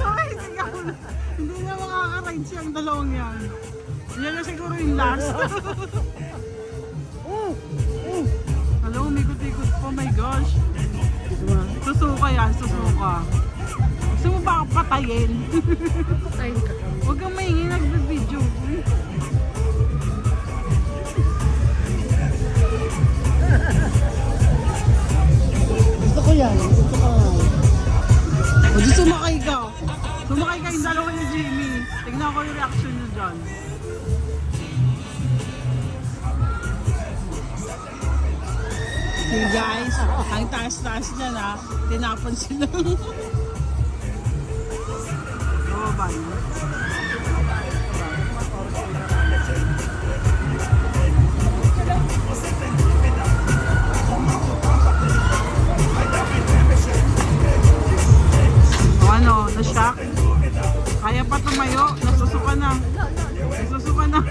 Ay, sigaw na. Hindi na makaka-ride siyang dalawang yan. Yan na siguro yung last. Alam, umikot-ikot po, my gosh. Susuka yan, susuka. Gusto mo ba patayin? Patayin ka kami. Huwag kang maingay, nagbe-video. Gusto ko yan. Gusto ko nga. O di sumakay ka. Sumakay ka yung dalawa ni Jimmy. Tignan ko yung reaction niyo dyan. See guys, ang taas-taas niya na. Tinapon sila. Bababa niya. Ano, na-shock? Kaya pa tumayo, nasusuka na. Nasusuka na.